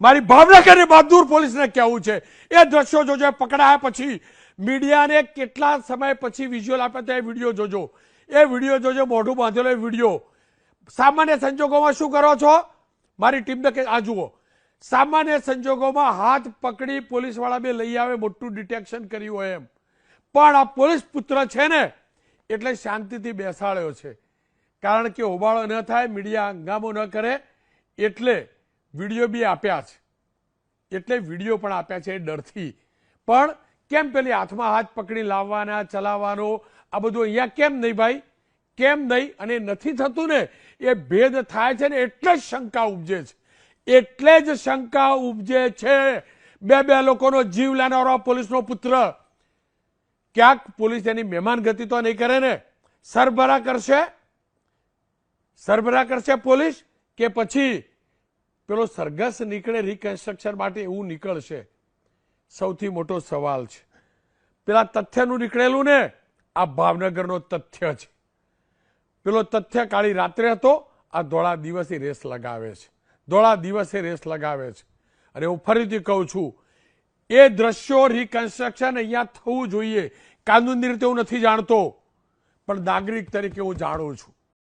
મારી ભાવનગરની બહાદુર પોલીસને કહેવું છે, એ દ્રશ્યો જોજો. પકડાયા પછી મીડિયાને કેટલા સમય પછી વિઝ્યુઅલ આપે તો એ વિડીયો જોજો. એ વિડીયો જોજો, મોઢું બાંધેલો એ વિડીયો. સામાન્ય સંજોગોમાં શું કરો છો? મારી ટીમને કે આ જુઓ, સામાન્ય સંજોગોમાં હાથ પકડી પોલીસવાળા બે લઈ આવે, મોટું ડિટેક્શન કર્યું હોય એમ. પણ આ પોલીસ પુત્ર છે ને એટલે શાંતિથી બેસાડ્યો છે, કારણ કે હોબાળો ન થાય, મીડિયા હંગામો ન કરે, એટલે વિડીયો બી આપ્યા છે. એટલે વિડીયો પણ આપ્યા છે એ ડરથી. પણ કેમ પેલી હાથમાં હાથ પકડી લાવવાના, ચલાવવાનો, આ બધું અહીંયા કેમ નહીં ભાઈ? કેમ નહીં? અને નથી થતું ને, એ ભેદ થાય છે ને એટલે જ શંકા ઉપજે છે. એટલે જ શંકા ઉપજે છે. બે લોકોનો જીવ લેનારો પોલીસનો પુત્ર, ક્યાંક પોલીસ એની મહેમાનગતિ તો નહીં કરે ને? સરભરા કરશે પોલીસ, કે પછી પેલો સરઘસ નીકળે રિકન્સ્ટ્રક્શન માટે એવું નીકળશે? સૌથી મોટો સવાલ છે. પેલા તથ્યનું નીકળેલું ને, આ ભાવનગરનો તથ્ય છે. પેલો તથ્ય કાળી રાત્રે હતો, આ ધોળા દિવસે રેસ લગાવે છે. ધોળા દિવસે રેસ લગાવે છે. અને હું ફરીથી કહું છું, એ દ્રશ્યો રિકન્સ્ટ્રક્શન અહીંયા થવું જોઈએ. કાનૂની રીતે હું નથી જાણતો, પણ નાગરિક તરીકે હું જાણું છું.